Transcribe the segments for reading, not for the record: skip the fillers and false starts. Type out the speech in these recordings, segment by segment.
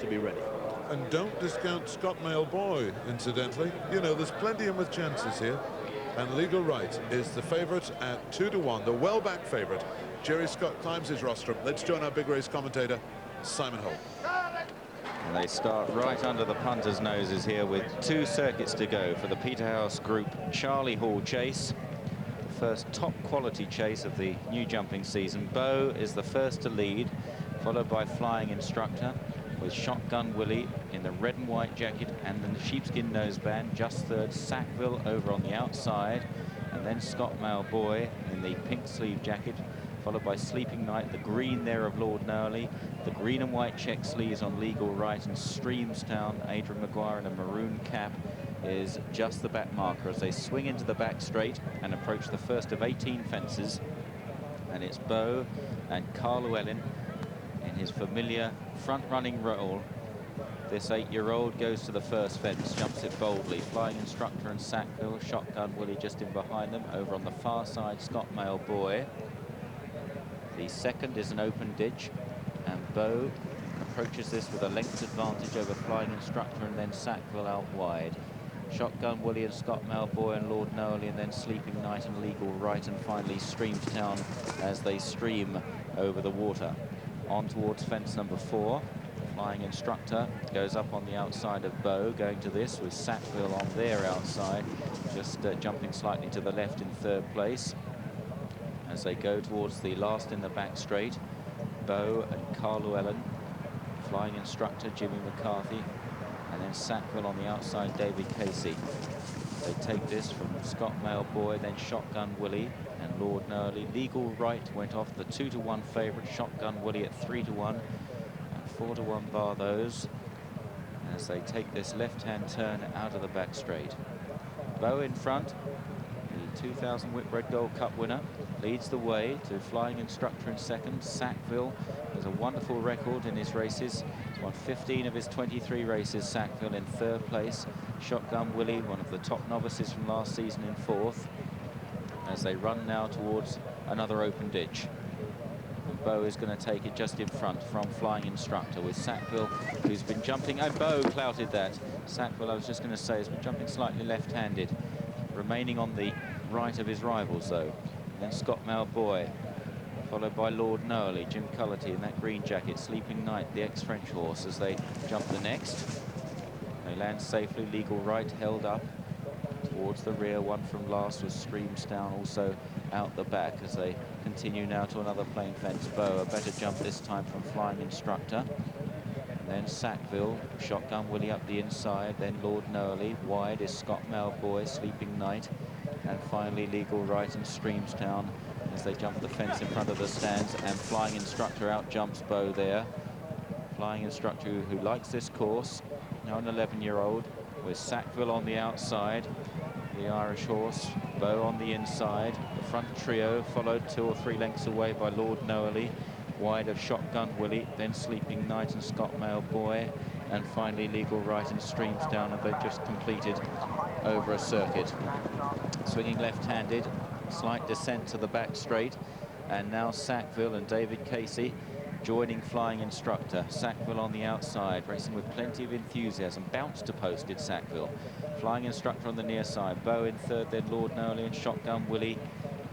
to be ready. And don't discount Scott Mail Boy, incidentally. You know, there's plenty in with chances here. And Legal Right is the favourite at 2-1, the well-backed favourite. Jerry Scott climbs his rostrum. Let's join our big race commentator, Simon Holt. And they start right under the punters' noses here with 2 circuits to go for the Peterhouse Group Charlie Hall Chase. The first top quality chase of the new jumping season. Beau is the first to lead, followed by Flying Instructor, with Shotgun Willie in the red and white jacket and the sheepskin noseband. Just third, Sackville over on the outside, and then Scott Mail Boy in the pink sleeve jacket, followed by Sleeping Night, the green there of Lord Nowley, the green and white check sleeves on Legal Right, and Streamstown, Adrian Maguire in a maroon cap is just the back marker as they swing into the back straight and approach the first of 18 fences. And it's Beau and Carl Llewellyn in his familiar front-running role. This 8-year-old goes to the first fence, jumps it boldly. Flying Instructor and Sackville, Shotgun Willie just in behind them. Over on the far side, Scott Mail Boy. The second is an open ditch, and Beau approaches this with a length advantage over Flying Instructor and then Sackville out wide. Shotgun Willie and Scott Mail Boy and Lord Nowley, and then Sleeping Night and Legal Right, and finally Streamstown as they stream over the water. On towards fence number 4. Flying Instructor goes up on the outside of Beau, going to this with Sackville on their outside, just jumping slightly to the left in 3rd place. As they go towards the last in the back straight, Beau and Carl Llewellyn, Flying Instructor Jimmy McCarthy, and then Sackville on the outside, David Casey. They take this from Scott Mail Boy, then Shotgun Willie and Lord Nowley. Legal Right went off the 2-1 favourite, Shotgun Willie at 3-1 and 4-1 bar those, as they take this left-hand turn out of the back straight. Beau in front, the 2000 Whitbread Gold Cup winner, leads the way to Flying Instructor in second. Sackville has a wonderful record in his races. He's won 15 of his 23 races. Sackville in 3rd place. Shotgun Willie, one of the top novices from last season, in 4th. As they run now towards another open ditch. And Beau is going to take it just in front from Flying Instructor with Sackville, who's been jumping. And Beau clouted that. Sackville, I was just going to say, has been jumping slightly left-handed, remaining on the right of his rivals, though. And then Scott Mail Boy, followed by Lord Nowley, Jim Cullity in that green jacket, Sleeping Night, the ex-French horse, as they jump the next. They land safely. Legal Right held up towards the rear. One from last was Streamstown, also out the back, as they continue now to another plain fence. Beau, a better jump this time from Flying Instructor. And then Sackville, Shotgun Willie up the inside, then Lord Nowley. Wide is Scott Mail Boy, Sleeping Night, and finally Legal Right and Streamstown as they jump the fence in front of the stands, and Flying Instructor out jumps Beau there. Flying Instructor who likes this course, now an 11-year-old, with Sackville on the outside, the Irish horse, Beau on the inside. The front trio followed 2 or 3 lengths away by Lord Nowley, wide of Shotgun Willie, then Sleeping Night and Scott Mail Boy, and finally Legal Right and Streamstown, and they've just completed over a circuit. Swinging left-handed, slight descent to the back straight, and now Sackville and David Casey joining Flying Instructor. Sackville on the outside, racing with plenty of enthusiasm. Bounce to post did Sackville. Flying Instructor on the near side. Beau in 3rd, then Lord Nowley and Shotgun Willie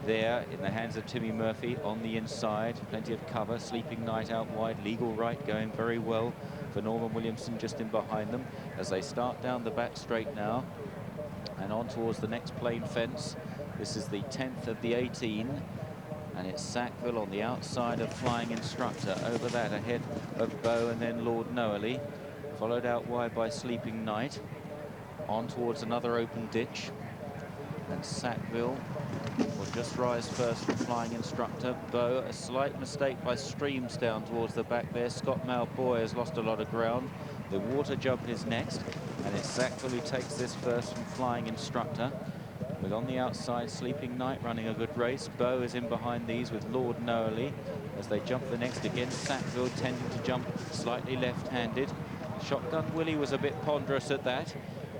there in the hands of Timmy Murphy on the inside. Plenty of cover. Sleeping Night out wide. Legal Right going very well for Norman Williamson just in behind them as they start down the back straight now and on towards the next plain fence. This is the 10th of the 18. And it's Sackville on the outside of Flying Instructor. Over that, ahead of Beau and then Lord Nowley. Followed out wide by Sleeping Night. On towards another open ditch. And Sackville will just rise first from Flying Instructor. Beau, a slight mistake by Streamstown towards the back there. Scott Mail Boy has lost a lot of ground. The water jump is next. And it's Sackville who takes this first from Flying Instructor. With on the outside Sleeping Night running a good race. Beau is in behind these with Lord Nowley as they jump the next again. Sackville tending to jump slightly left-handed. Shotgun Willie was a bit ponderous at that,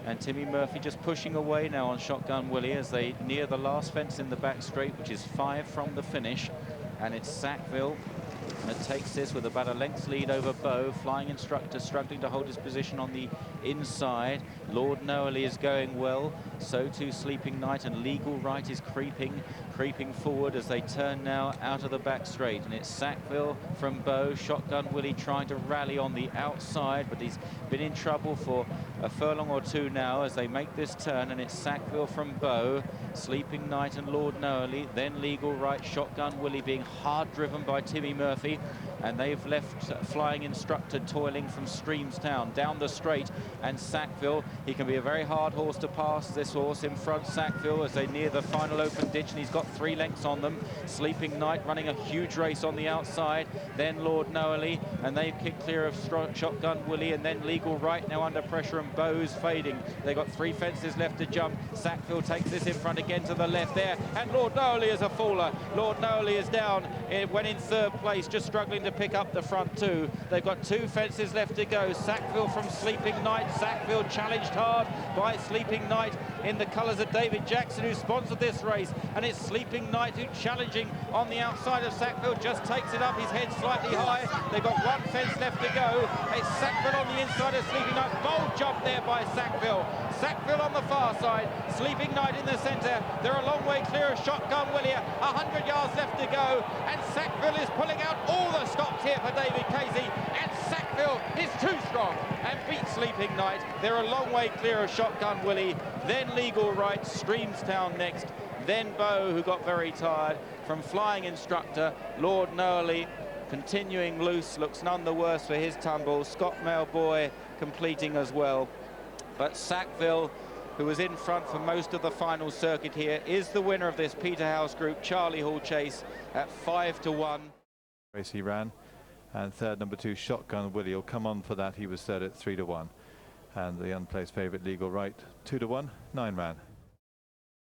and Timmy Murphy just pushing away now on Shotgun Willie as they near the last fence in the back straight, which is 5 from the finish. And it's Sackville that takes this with about a length's lead over Bow. Flying Instructor struggling to hold his position on the inside. Lord Noailly is going well, so too Sleeping Knight, and Legal Right is creeping forward as they turn now out of the back straight. And it's Sackville from Bow. Shotgun Willie trying to rally on the outside, but he's been in trouble for a furlong or two now as they make this turn. And it's Sackville from Bow, Sleeping Knight and Lord Noailly, then Legal Right, Shotgun Willie being hard driven by Timmy Murphy, and they've left Flying Instructor toiling from Streamstown down the straight. And Sackville, he can be a very hard horse to pass, this horse in front. Sackville, as they near the final open ditch, and he's got 3 lengths on them. Sleeping Knight running a huge race on the outside, then Lord Noailly, and they've kicked clear of Shotgun Willie, and then Legal Right now under pressure, and Bow's fading. They've got 3 fences left to jump. Sackville takes this in front again to the left there, and Lord Noailly is a faller. Lord Noailly is down, it went in 3rd place, just struggling to pick up the front 2. They've got 2 fences left to go. Sackville from Sleeping Knight. Sackville challenged hard by Sleeping Knight in the colours of David Jackson, who sponsored this race, and it's Sleeping Knight who challenging on the outside of Sackville, just takes it up, his head slightly high. They've got 1 fence left to go. It's Sackville on the inside of Sleeping Knight. Bold jump there by Sackville. Sackville on the far side, Sleeping Knight in the centre. They're a long way clear of Shotgun Willie. 100 yards left to go, and Sackville is pulling out all the stops here for David Casey, and Sackville is too strong and beats Sleeping Knight. They're a long way clear of Shotgun Willie, then Legal Right, Streamstown next, then Bow, who got very tired. From Flying Instructor, Lord Noailly continuing loose, looks none the worse for his tumble. Scott Mailboy completing as well. But Sackville, who was in front for most of the final circuit here, is the winner of this Peterhouse Group Charlie Hall Chase at 5 to 1. Race he ran, and third, number 2, Shotgun Willie will come on for that. He was third at 3 to 1, and the unplaced favourite Legal Right 2 to 1, 9 ran.